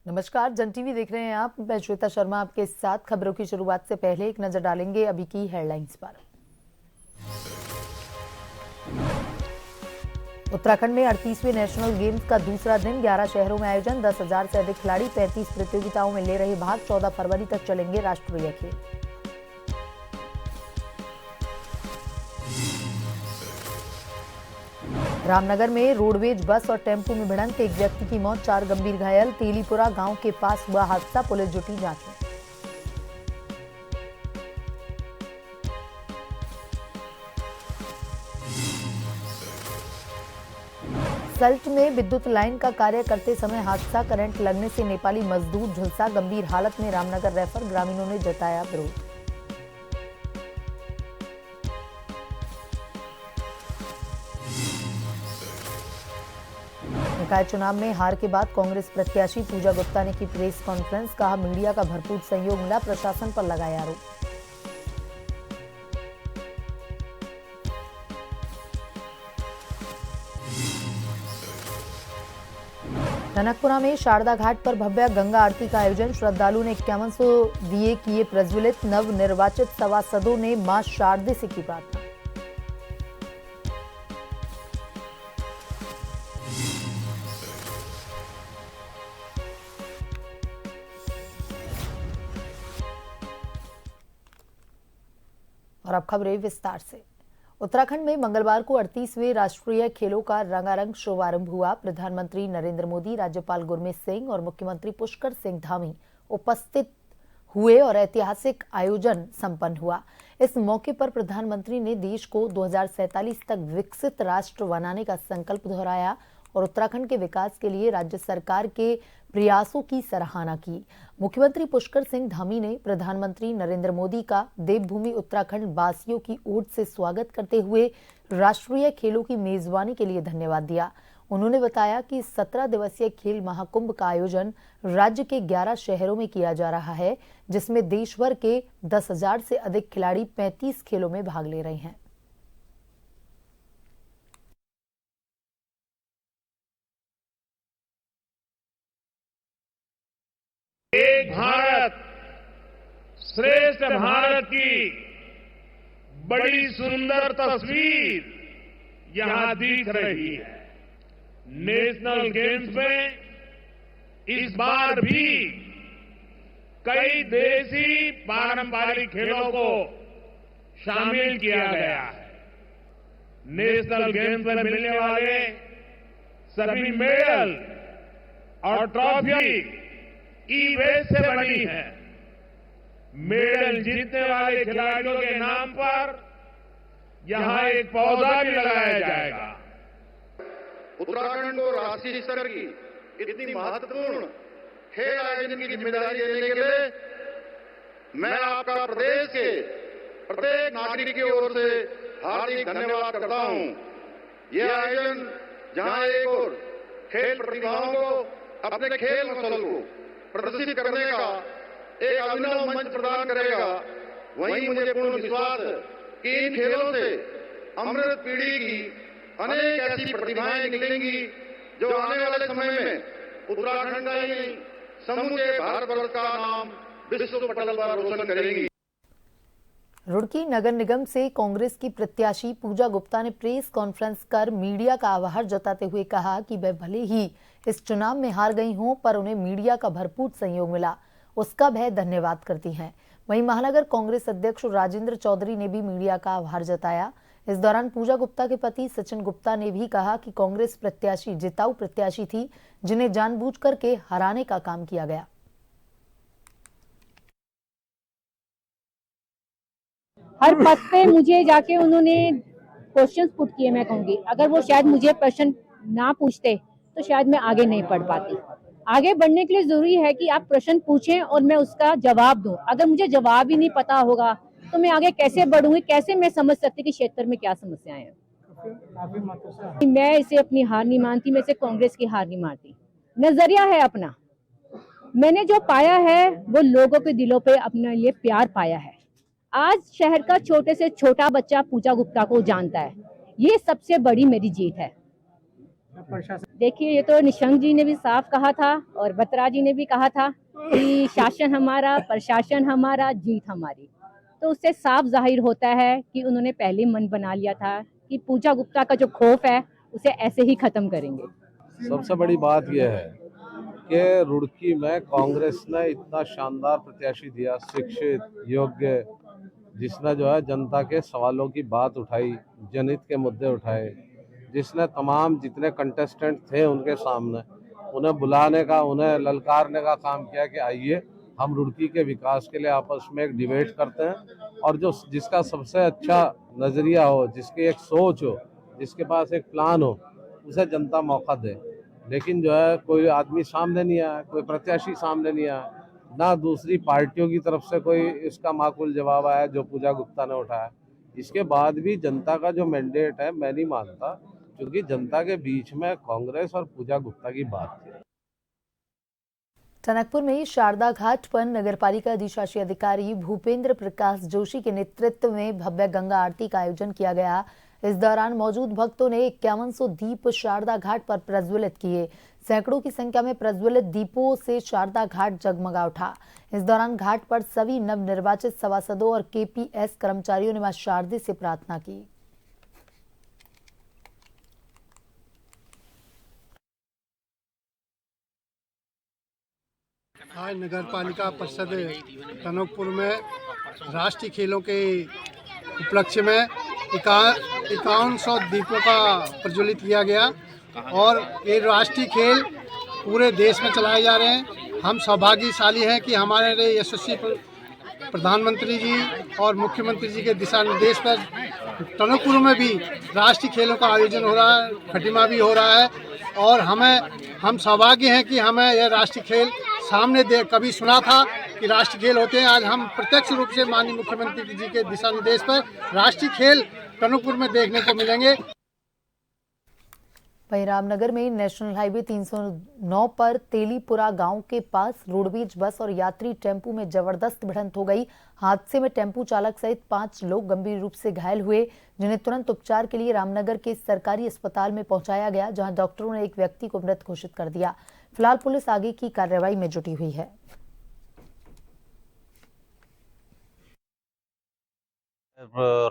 नमस्कार, जन टीवी देख रहे हैं आप। मैं श्वेता शर्मा आपके साथ। खबरों की शुरुआत से पहले एक नजर डालेंगे अभी की हेडलाइंस पर। उत्तराखंड में 38वें नेशनल गेम्स का दूसरा दिन, 11 शहरों में आयोजन, 10,000 से अधिक खिलाड़ी 35 प्रतियोगिताओं में ले रहे भाग। 14 फरवरी तक चलेंगे राष्ट्रीय खेल। रामनगर में रोडवेज बस और टेम्पो में भिड़ंत, एक व्यक्ति की मौत, 4 गंभीर घायल। तेलीपुरा गांव के पास हुआ हादसा, पुलिस जुटी जांच में। सल्ट में विद्युत लाइन का कार्य करते समय हादसा, करंट लगने से नेपाली मजदूर झुलसा, गंभीर हालत में रामनगर रेफर। ग्रामीणों ने जताया विरोध। निकाय चुनाव में हार के बाद कांग्रेस प्रत्याशी पूजा गुप्ता ने की प्रेस कॉन्फ्रेंस, कहा मीडिया का भरपूर सहयोग मिला, प्रशासन पर लगाया आरोप। टनकपुरा में शारदा घाट पर भव्य गंगा आरती का आयोजन, श्रद्धालु ने 5100 दिए किए प्रज्वलित। नव निर्वाचित सभासदों ने मां शारदे से की प्रार्थना। और अब खबरें विस्तार से। उत्तराखंड में मंगलवार को 38वें राष्ट्रीय खेलों का रंगारंग शुभारंभ हुआ। प्रधानमंत्री नरेंद्र मोदी, राज्यपाल गुरमीत सिंह और मुख्यमंत्री पुष्कर सिंह धामी उपस्थित हुए और ऐतिहासिक आयोजन संपन्न हुआ। इस मौके पर प्रधानमंत्री ने देश को 2047 तक विकसित राष्ट्र बनाने का संकल्प दोहराया और उत्तराखंड के विकास के लिए राज्य सरकार के प्रयासों की सराहना की। मुख्यमंत्री पुष्कर सिंह धामी ने प्रधानमंत्री नरेंद्र मोदी का देवभूमि उत्तराखंड वासियों की ओर से स्वागत करते हुए राष्ट्रीय खेलों की मेजबानी के लिए धन्यवाद दिया। उन्होंने बताया कि 17 दिवसीय खेल महाकुंभ का आयोजन राज्य के 11 शहरों में किया जा रहा है, जिसमें देश भर के 10,000 से अधिक खिलाड़ी 35 खेलों में भाग ले रहे हैं। एक भारत श्रेष्ठ भारत की बड़ी सुंदर तस्वीर यहां दिख रही है। नेशनल गेम्स में इस बार भी कई देसी पारंपरिक खेलों को शामिल किया गया है। नेशनल गेम्स में मिलने वाले सभी मेडल और ट्रॉफी ई-वेस्ट से बनी है। मेडल जीतने वाले खिलाड़ियों के नाम पर यहां एक पौधा भी लगाया जाएगा। उत्तराखंड को राष्ट्रीय स्तर की इतनी महत्वपूर्ण खेल आयोजन की जिम्मेदारी देने के लिए मैं आपका प्रदेश के प्रत्येक नागरिक की ओर से हार्दिक धन्यवाद करता हूं। यह आयोजन जहां एक ओर खेल प्रतिभाओं को अपने खेल कौशल को प्रदर्शित करने का एक अभिनव मंच प्रदान करेगा, वहीं मुझे पूर्ण विश्वास है कि इन खेलों से अमृत पीढ़ी की अनेक ऐसी प्रतिभाएं निकलेंगी जो आने वाले समय में उत्तराखंड का ही समूचे भारतवर्ष का नाम विश्व पटल पर रोशन करेंगी। रुड़की नगर निगम से कांग्रेस की प्रत्याशी पूजा गुप्ता ने प्रेस कॉन्फ्रेंस कर मीडिया का आभार जताते हुए कहा कि वह भले ही इस चुनाव में हार गई हों, पर उन्हें मीडिया का भरपूर सहयोग मिला, उसका वह धन्यवाद करती हैं। वहीं महानगर कांग्रेस अध्यक्ष राजेंद्र चौधरी ने भी मीडिया का आभार जताया। इस दौरान पूजा गुप्ता के पति सचिन गुप्ता ने भी कहा कि कांग्रेस प्रत्याशी जिताऊ प्रत्याशी थी, जिन्हें जानबूझकर के हराने का काम किया गया। हर पद पे मुझे जाके उन्होंने क्वेश्चंस पुट किए। मैं कहूँगी अगर वो शायद मुझे प्रश्न ना पूछते तो शायद मैं आगे नहीं पढ़ पाती। आगे बढ़ने के लिए जरूरी है कि आप प्रश्न पूछें और मैं उसका जवाब दूं। अगर मुझे जवाब ही नहीं पता होगा तो मैं आगे कैसे बढ़ूंगी, कैसे मैं समझ सकती कि क्षेत्र में क्या समस्याएं हैं। मैं इसे अपनी हार नहीं मानती, मैं इसे कांग्रेस की हार नहीं मानती। नजरिया है अपना, मैंने जो पाया है वो लोगों के दिलों पे अपने लिए प्यार पाया है। आज शहर का छोटे से छोटा बच्चा पूजा गुप्ता को जानता है, ये सबसे बड़ी मेरी जीत है। देखिए, ये तो निशंक जी ने भी साफ कहा था और बत्रा जी ने भी कहा था कि शासन हमारा, प्रशासन हमारा, जीत हमारी। तो उससे साफ जाहिर होता है कि उन्होंने पहले मन बना लिया था कि पूजा गुप्ता का जो खौफ है उसे ऐसे ही खत्म करेंगे। सबसे बड़ी बात यह है कि रुड़की में कांग्रेस ने इतना शानदार प्रत्याशी दिया, शिक्षित, योग्य, जिसने जो है जनता के सवालों की बात उठाई, जनहित के मुद्दे उठाए, जिसने तमाम जितने कंटेस्टेंट थे उनके सामने उन्हें बुलाने का, उन्हें ललकारने का काम किया कि आइए हम रुड़की के विकास के लिए आपस में एक डिबेट करते हैं, और जो जिसका सबसे अच्छा नज़रिया हो, जिसकी एक सोच हो, जिसके पास एक प्लान हो, उसे जनता मौका दे। लेकिन जो है कोई आदमी सामने नहीं आया, कोई प्रत्याशी सामने नहीं आया, ना दूसरी पार्टियों की तरफ से कोई इसका माकूल जवाब आया जो पूजा गुप्ता ने उठाया। इसके बाद भी जनता का जो मैंडेट है, मैं नहीं मानता, क्योंकि जनता के बीच में कांग्रेस और पूजा गुप्ता की बात थी। टनकपुर में शारदा घाट पर नगरपालिका अधिशासी अधिकारी भूपेंद्र प्रकाश जोशी के नेतृत्व में भव्य गंगा आरती का आयोजन किया गया। इस दौरान मौजूद भक्तों ने 5100 दीप शारदा घाट पर प्रज्वलित किए। सैकड़ों की संख्या में प्रज्वलित दीपों से शारदा घाट जगमगा उठा। इस दौरान घाट पर सभी नवनिर्वाचित सभासदों और केपीएस कर्मचारियों ने मां शारदे से प्रार्थना की। आज नगर पालिका परिषद टनकपुर में राष्ट्रीय खेलों के उपलक्ष्य में 5100 दीपों का प्रज्वलित किया गया और ये राष्ट्रीय खेल पूरे देश में चलाए जा रहे हैं। हम सौभाग्यशाली हैं कि हमारे यशस्वी प्रधानमंत्री जी और मुख्यमंत्री जी के दिशा निर्देश पर टनकपुर में भी राष्ट्रीय खेलों का आयोजन हो रहा है, खटिमा भी हो रहा है और हम सौभाग्य हैं कि हमें यह राष्ट्रीय खेल सामने कभी सुना था कि राष्ट्रीय खेल होते हैं। आज हम प्रत्यक्ष रूप से माननीय मुख्यमंत्री जी के दिशा निर्देश पर राष्ट्रीय खेल टनकपुर में देखने को मिलेंगे। वहीं रामनगर में नेशनल हाईवे 309 पर तेलीपुरा गांव के पास रोडवेज बस और यात्री टेम्पू में जबरदस्त भिड़ंत हो गई। हादसे में टेम्पू चालक सहित 5 लोग गंभीर रूप से घायल हुए, जिन्हें तुरंत उपचार के लिए रामनगर के सरकारी अस्पताल में पहुंचाया गया, जहां डॉक्टरों ने एक व्यक्ति को मृत घोषित कर दिया। फिलहाल पुलिस आगे की कार्रवाई में जुटी हुई है।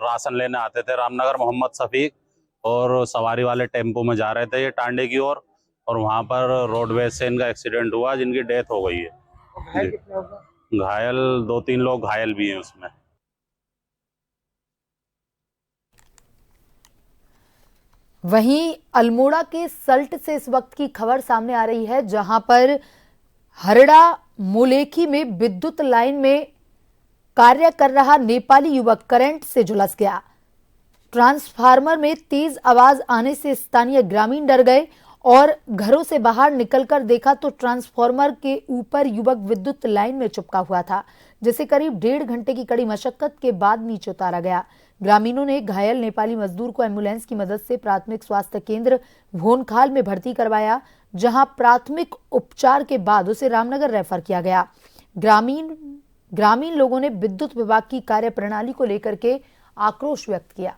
राशन लेने आते थे रामनगर मोहम्मद सफीक और सवारी वाले टेम्पो में जा रहे थे ये टांडे की ओर, और वहां पर रोडवेज से इनका एक्सीडेंट हुआ जिनकी डेथ हो गई है। घायल 2-3 लोग घायल भी हैं उसमें। वहीं अल्मोड़ा के सल्ट से इस वक्त की खबर सामने आ रही है, जहां पर हरड़ा मोलेखी में विद्युत लाइन में कार्य कर रहा नेपाली युवक करंट से झुलस गया। ट्रांसफार्मर में तेज आवाज आने से स्थानीय ग्रामीण डर गए और घरों से बाहर निकलकर देखा तो ट्रांसफार्मर के ऊपर युवक विद्युत लाइन में चिपका हुआ था, जिसे करीब 1.5 घंटे की कड़ी मशक्कत के बाद नीचे उतारा गया। ग्रामीणों ने घायल नेपाली मजदूर को एम्बुलेंस की मदद से प्राथमिक स्वास्थ्य केंद्र भोनखाल में भर्ती करवाया, जहां प्राथमिक उपचार के बाद उसे रामनगर रेफर किया गया। ग्रामीण लोगों ने विद्युत विभाग की कार्य प्रणाली को लेकर के आक्रोश व्यक्त किया।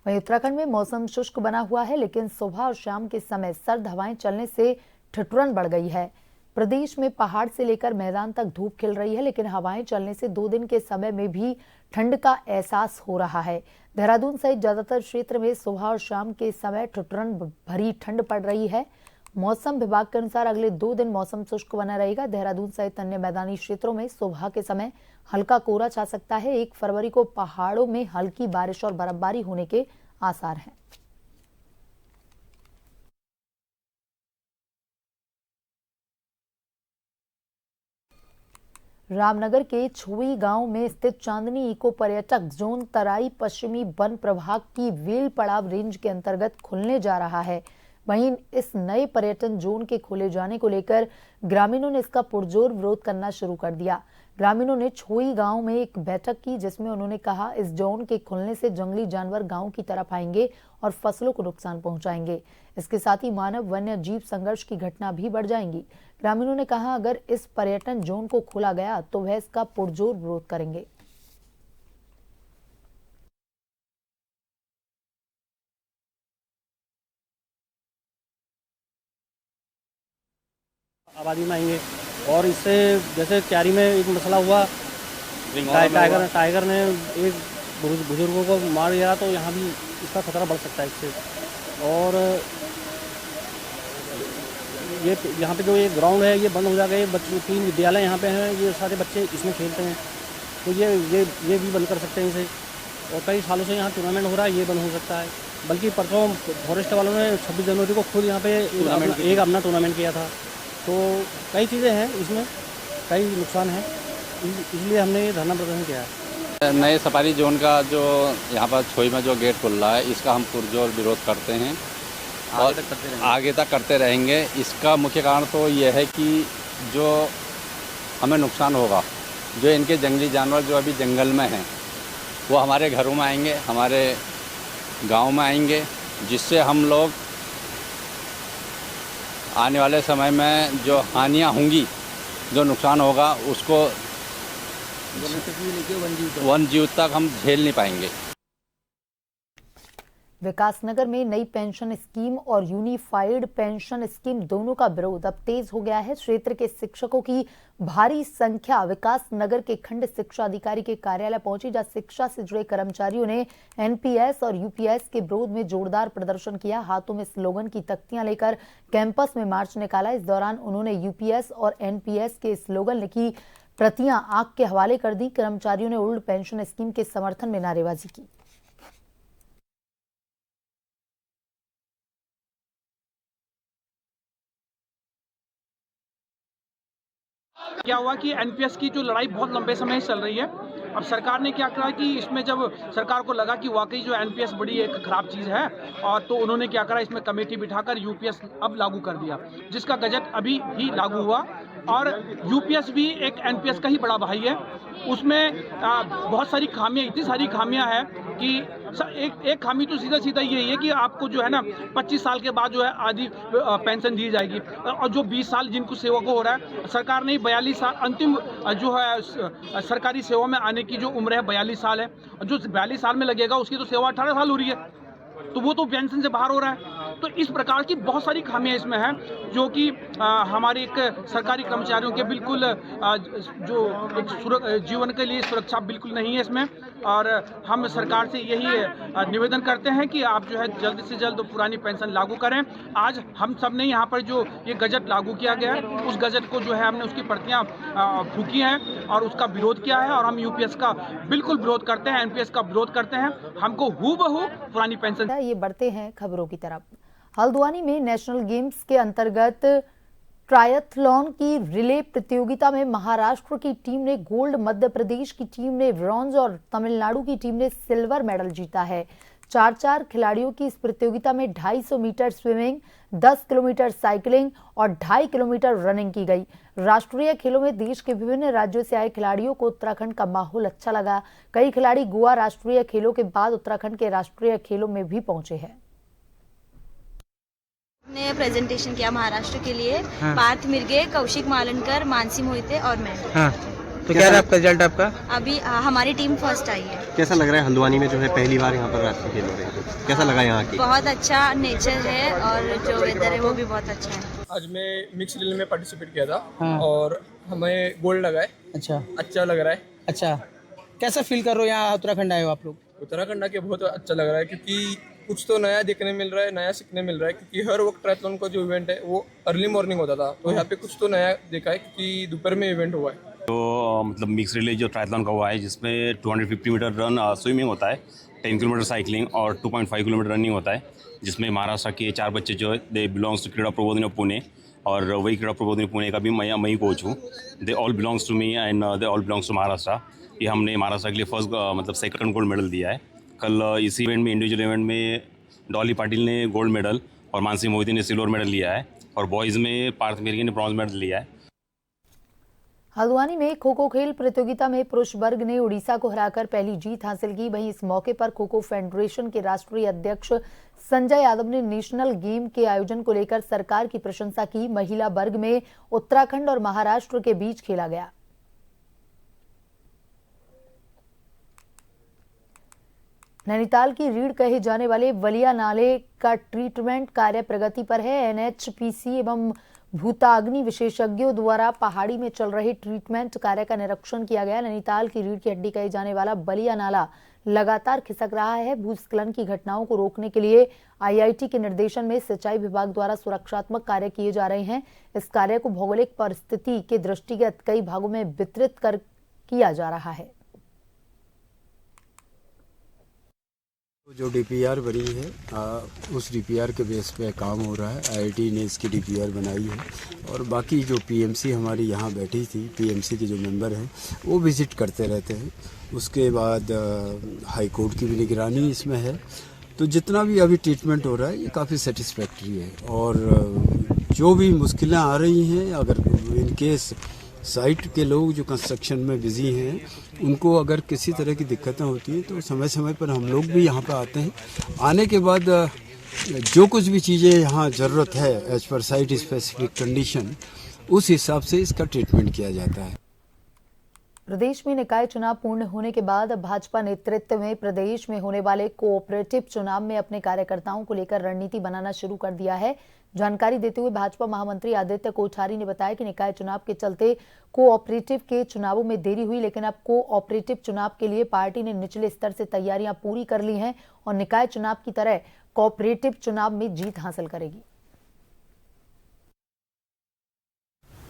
वहीं उत्तराखंड में मौसम शुष्क बना हुआ है, लेकिन सुबह और शाम के समय सर्द हवाएं चलने से ठिठुरन बढ़ गई है। प्रदेश में पहाड़ से लेकर मैदान तक धूप खिल रही है, लेकिन हवाएं चलने से 2 दिन के समय में भी ठंड का एहसास हो रहा है। देहरादून सहित ज्यादातर क्षेत्र में सुबह और शाम के समय ठिठुरन भरी ठंड पड़ रही है। मौसम विभाग के अनुसार अगले 2 दिन मौसम शुष्क बना रहेगा। देहरादून सहित अन्य मैदानी क्षेत्रों में सुबह के समय हल्का कोहरा छा सकता है। 1 फरवरी को पहाड़ों में हल्की बारिश और बर्फबारी होने के आसार हैं। रामनगर के छुई गांव में स्थित चांदनी इको पर्यटक जोन तराई पश्चिमी वन प्रभाग की वेल पड़ाव रेंज के अंतर्गत खुलने जा रहा है। वहीं इस नए पर्यटन जोन के खोले जाने को लेकर ग्रामीणों ने इसका पुरजोर विरोध करना शुरू कर दिया। ग्रामीणों ने छुई गांव में एक बैठक की, जिसमें उन्होंने कहा इस जोन के खुलने से जंगली जानवर गांव की तरफ आएंगे और फसलों को नुकसान पहुंचाएंगे। इसके साथ ही मानव वन्य जीव संघर्ष की घटना भी बढ़ जाएंगी। ग्रामीणों ने कहा अगर इस पर्यटन जोन को खोला गया तो वह इसका पुरजोर विरोध करेंगे। आबादी में आएंगे और इससे जैसे क्यारी में एक मसला हुआ, टाइगर ने एक बुजुर्गों को मार दिया, तो यहाँ भी इसका खतरा बढ़ सकता है इससे। और ये यहाँ पे जो ये ग्राउंड है ये बंद हो जाएगा। ये बच्चे 3 विद्यालय यहाँ पे हैं, ये सारे बच्चे इसमें खेलते हैं, तो ये भी बंद कर सकते हैं इसे। और कई सालों से यहाँ टूर्नामेंट हो रहा है, ये बंद हो सकता है। बल्कि परसों फॉरेस्ट वालों ने 26 जनवरी को खुद यहाँ पे एक अपना टूर्नामेंट किया था। तो कई चीज़ें हैं इसमें, कई नुकसान हैं, इसलिए हमने ये धरना प्रदर्शन किया है। नए सफारी जोन का जो यहाँ पर छोई में जो गेट खुल रहा है, इसका हम पुरजोर विरोध करते हैं और आगे तक करते रहेंगे। इसका मुख्य कारण तो यह है कि जो हमें नुकसान होगा, जो इनके जंगली जानवर जो अभी जंगल में हैं वो हमारे घरों में आएंगे, हमारे गांव में आएंगे, जिससे हम लोग आने वाले समय में जो हानियां होंगी, जो नुकसान होगा, उसको वन जीव तक हम झेल नहीं पाएंगे। विकासनगर में नई पेंशन स्कीम और यूनिफाइड पेंशन स्कीम दोनों का विरोध अब तेज हो गया है। क्षेत्र के शिक्षकों की भारी संख्या विकासनगर के खंड शिक्षा अधिकारी के कार्यालय पहुंची, जहां शिक्षा से जुड़े कर्मचारियों ने एनपीएस और यूपीएस के विरोध में जोरदार प्रदर्शन किया। हाथों में स्लोगन की तख्तियां लेकर कैंपस में मार्च निकाला। इस दौरान उन्होंने यूपीएस और एनपीएस के स्लोगन लिखी प्रतियां आग के हवाले कर दी। कर्मचारियों ने ओल्ड पेंशन स्कीम के समर्थन में नारेबाजी की। क्या हुआ कि एनपीएस की जो लड़ाई बहुत लंबे समय से चल रही है। अब सरकार ने क्या करा कि इसमें जब सरकार को लगा कि वाकई जो एनपीएस बड़ी एक खराब चीज़ है, और तो उन्होंने क्या करा, इसमें कमेटी बिठाकर यूपीएस अब लागू कर दिया, जिसका गजट अभी भी लागू हुआ। और यूपीएस भी एक एनपीएस का ही बड़ा भाई है। उसमें बहुत सारी खामियां, इतनी सारी खामियां हैं कि एक खामी तो सीधा यही है कि आपको जो है ना 25 साल के बाद जो है आधी पेंशन दी जाएगी, और जो 20 साल जिनको सेवा को हो रहा है, सरकार ने 42 साल अंतिम जो है सरकारी सेवा में आने की जो उम्र है 42 साल है, और जो 42 साल में लगेगा उसकी तो सेवा 18 साल हो रही है, तो वो तो पेंशन से बाहर हो रहा है। तो इस प्रकार की बहुत सारी खामियां इसमें हैं, जो कि हमारे एक सरकारी कर्मचारियों के बिल्कुल जो एक जीवन के लिए सुरक्षा बिल्कुल नहीं है इसमें। और हम सरकार से यही निवेदन करते हैं कि आप जो है जल्द से जल्द पुरानी पेंशन लागू करें। आज हम सब ने यहाँ पर जो ये गजट लागू किया गया है, उस गजट को जो है हमने उसकी प्रतियां फूकी हैं और उसका विरोध किया है, और हम यूपीएस का बिल्कुल विरोध करते हैं, एनपीएस का विरोध करते हैं। हमको हूबहू पुरानी पेंशन। ये बढ़ते हैं खबरों की तरफ। हल्द्वानी में नेशनल गेम्स के अंतर्गत ट्रायथलॉन की रिले प्रतियोगिता में महाराष्ट्र की टीम ने गोल्ड, मध्य प्रदेश की टीम ने ब्रॉन्ज और तमिलनाडु की टीम ने सिल्वर मेडल जीता है। 4 खिलाड़ियों की इस प्रतियोगिता में 250 मीटर स्विमिंग, 10 किलोमीटर साइकिलिंग और 2.5 किलोमीटर रनिंग की गई। राष्ट्रीय खेलों में देश के विभिन्न राज्यों से आए खिलाड़ियों को उत्तराखंड का माहौल अच्छा लगा। कई खिलाड़ी गोवा राष्ट्रीय खेलों के बाद उत्तराखंड के राष्ट्रीय खेलों में भी पहुंचे हैं। ने प्रेजेंटेशन किया महाराष्ट्र के लिए। हाँ। पार्थ मिर्गे, कौशिक मालनकर, मानसी मोहिते और मैं। हाँ। तो क्या रहा आपका रिजल्ट आपका? अभी हमारी टीम फर्स्ट आई है। कैसा लग रहा है हल्द्वानी में जो है पहली बार यहाँ पर राष्ट्रीय खेल हो रहे हैं, कैसा लगा यहाँ की? बहुत अच्छा नेचर है और जो वेदर है वो भी बहुत अच्छा है। आज मैं मिक्स रिले में पार्टिसिपेट किया था। हाँ। और हमें गोल्ड लगा है। अच्छा लग रहा है। अच्छा, कैसा फील कर रहे हो यहाँ उत्तराखंड आए हो आप लोग? उत्तराखंड आके बहुत अच्छा लग रहा है, क्योंकि कुछ तो नया देखने मिल रहा है, नया सीखने मिल रहा है, क्योंकि हर वक्त ट्रायथलॉन का जो इवेंट है वो अर्ली मॉर्निंग होता था, तो यहाँ पे कुछ तो नया देखा है, क्योंकि दोपहर में इवेंट हुआ है। तो मतलब मिक्स रिले जो ट्रायथलॉन का हुआ है, जिसमें 250 मीटर रन स्विमिंग होता है, 10 किलोमीटर साइकिलिंग और 2.5 किलोमीटर रनिंग होता है, जिसमें महाराष्ट्र के 4 बच्चे जो है दे बिलोंग्स टू क्रीडा प्रबोधिनी ऑफ पुणे, और वही क्रीड़ा प्रबोधिनी पुणे का भी मैं कोच हूँ। They all belongs to me and they all belongs to Maharashtra. ये हमने महाराष्ट्र के लिए फर्स्ट मतलब सेकंड गोल्ड मेडल दिया है। कल इस इवेंट में इंडिविजुअल इवेंट में डॉली पाटिल ने गोल्ड मेडल और मानसी मोहिती ने सिल्वर मेडल लिया है और बॉयज़ में पार्थ मिर्गी ने ब्रॉन्ज मेडल लिया है। हल्द्वानी में खो खो खेल प्रतियोगिता में पुरुष वर्ग ने उड़ीसा को हराकर पहली जीत हासिल की। वहीं इस मौके पर खो खो फेडरेशन के राष्ट्रीय अध्यक्ष संजय यादव ने नेशनल गेम के आयोजन को लेकर सरकार की प्रशंसा की। महिला वर्ग में उत्तराखंड और महाराष्ट्र के बीच खेला गया। नैनीताल की रीढ़ कहे जाने वाले वलिया नाले का ट्रीटमेंट कार्य प्रगति पर है। एनएचपीसी एवं भूताग्नि विशेषज्ञों द्वारा पहाड़ी में चल रहे ट्रीटमेंट कार्य का निरीक्षण किया गया। नैनीताल की रीढ़ की हड्डी कहे जाने वाला बलिया नाला लगातार खिसक रहा है। भूस्खलन की घटनाओं को रोकने के लिए आईआईटी के निर्देशन में सिंचाई विभाग द्वारा सुरक्षात्मक कार्य किए जा रहे हैं। इस कार्य को भौगोलिक परिस्थिति के दृष्टिगत कई भागों में वितरित कर किया जा रहा है। जो डीपीआर बनी है उस डीपीआर के बेस पे काम हो रहा है। आईआईटी ने इसकी डीपीआर बनाई है और बाकी जो पीएमसी हमारी यहाँ बैठी थी, पीएमसी के जो मेंबर हैं वो विजिट करते रहते हैं। उसके बाद हाई कोर्ट की भी निगरानी इसमें है। तो जितना भी अभी ट्रीटमेंट हो रहा है ये काफ़ी सेटिस्फैक्ट्री है और जो भी मुश्किलें आ रही हैं, अगर इन केस साइट के लोग जो कंस्ट्रक्शन में बिजी हैं उनको अगर किसी तरह की दिक्कतें होती हैं तो समय समय पर हम लोग भी यहाँ पर आते हैं। आने के बाद जो कुछ भी चीज़ें यहाँ ज़रूरत है as per site specific condition, उस हिसाब से इसका ट्रीटमेंट किया जाता है। प्रदेश में निकाय चुनाव पूर्ण होने के बाद भाजपा नेतृत्व में प्रदेश में होने वाले कोऑपरेटिव चुनाव में अपने कार्यकर्ताओं को लेकर रणनीति बनाना शुरू कर दिया है। जानकारी देते हुए भाजपा महामंत्री आदित्य कोठारी ने बताया कि निकाय चुनाव के चलते कोऑपरेटिव के चुनावों में देरी हुई, लेकिन अब कोऑपरेटिव चुनाव के लिए पार्टी ने निचले स्तर से तैयारियां पूरी कर ली हैं और निकाय चुनाव की तरह कोऑपरेटिव चुनाव में जीत हासिल करेगी।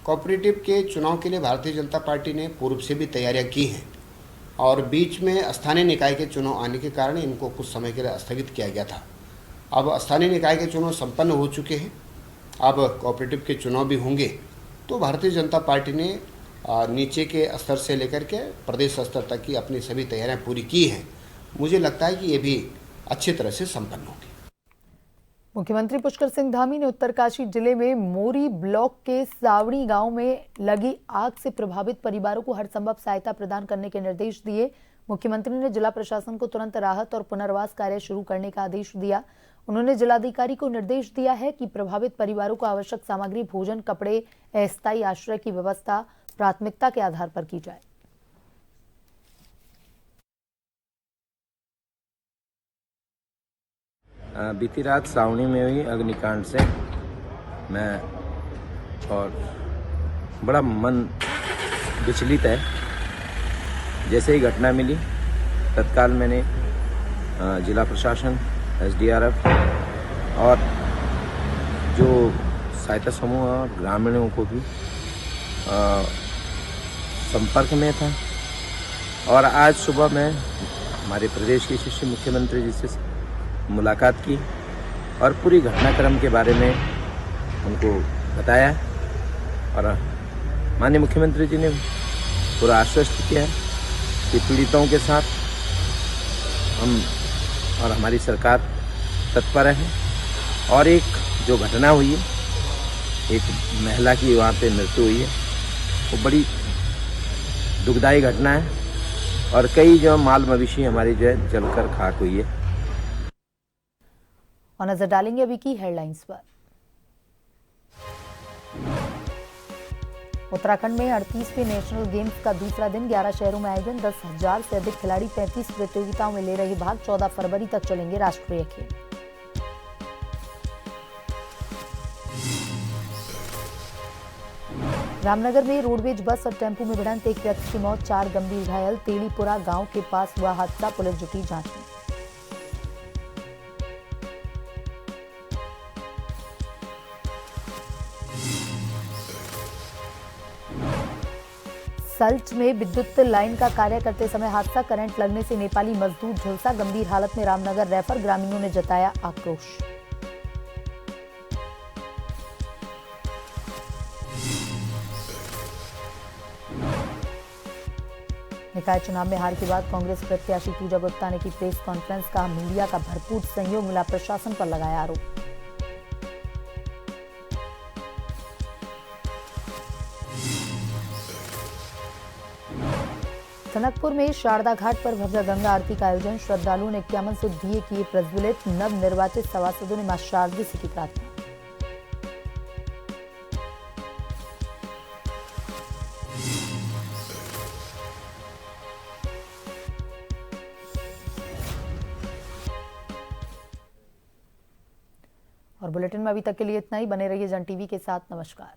कोऑपरेटिव के चुनाव के लिए भारतीय जनता पार्टी ने पूर्व से भी तैयारियां की हैं और बीच में स्थानीय निकाय के चुनाव आने के कारण इनको कुछ समय के लिए स्थगित किया गया था। अब स्थानीय निकाय के चुनाव संपन्न हो चुके हैं, अब कोऑपरेटिव के चुनाव भी होंगे। तो भारतीय जनता पार्टी ने नीचे के स्तर से लेकर के प्रदेश स्तर तक की अपनी सभी तैयारियां पूरी की हैं। मुझे लगता है कि ये भी अच्छी तरह से संपन्न होगी। मुख्यमंत्री पुष्कर सिंह धामी ने उत्तरकाशी जिले में मोरी ब्लॉक के सावड़ी गांव में लगी आग से प्रभावित परिवारों को हर संभव सहायता प्रदान करने के निर्देश दिए। मुख्यमंत्री ने जिला प्रशासन को तुरंत राहत और पुनर्वास कार्य शुरू करने का आदेश दिया। उन्होंने जिलाधिकारी को निर्देश दिया है कि प्रभावित परिवारों को आवश्यक सामग्री, भोजन, कपड़े, अस्थायी आश्रय की व्यवस्था प्राथमिकता के आधार पर की जाए। बीती रात सावनी में हुई अग्निकांड से मैं और बड़ा मन विचलित है। जैसे ही घटना मिली तत्काल मैंने जिला प्रशासन, एसडीआरएफ और जो सहायता समूह और ग्रामीणों को भी संपर्क में था और आज सुबह मैं हमारे प्रदेश के यशस्वी मुख्यमंत्री जी से मुलाकात की और पूरी घटनाक्रम के बारे में उनको बताया और माननीय मुख्यमंत्री जी ने पूरा आश्वस्त किया कि पीड़ितों के साथ हम और हमारी सरकार तत्पर है। और एक जो घटना हुई है, एक महिला की वहाँ पे मृत्यु हुई है, वो बड़ी दुखदायी घटना है और कई जो माल मवेशी हमारी जो है जलकर खाक हुई है। और नजर डालेंगे अभी की हेडलाइंस पर। उत्तराखंड में 38वें नेशनल गेम्स का दूसरा दिन, 11 शहरों में आयोजन। 10,000 से अधिक खिलाड़ी 35 प्रतियोगिताओं में ले रहे भाग। 14 फरवरी तक चलेंगे राष्ट्रीय खेल। रामनगर में रोडवेज बस और टेम्पो में भिड़ंत, एक व्यक्ति की मौत, 4 गंभीर घायल। तेलीपुरा गांव के पास हुआ हादसा, पुलिस जुटी जांच में। सल्ट में विद्युत लाइन का कार्य करते समय हादसा, करंट लगने से नेपाली मजदूर झुलसा, गंभीर हालत में रामनगर रेफर। ग्रामीणों ने जताया आक्रोश। निकाय चुनाव में हार के बाद कांग्रेस प्रत्याशी पूजा गुप्ता ने की प्रेस कॉन्फ्रेंस, कहा मीडिया का भरपूर सहयोग मिला, प्रशासन पर लगाया आरोप। टनकपुर में शारदा घाट पर भव्य गंगा आरती का आयोजन, श्रद्धालुओं ने 51 से दिए किए प्रज्वलित, नव निर्वाचित सभासदों ने मां शारदा से की प्रार्थना। और बुलेटिन में अभी तक के लिए इतना ही। बने रहिए जन टीवी के साथ। नमस्कार।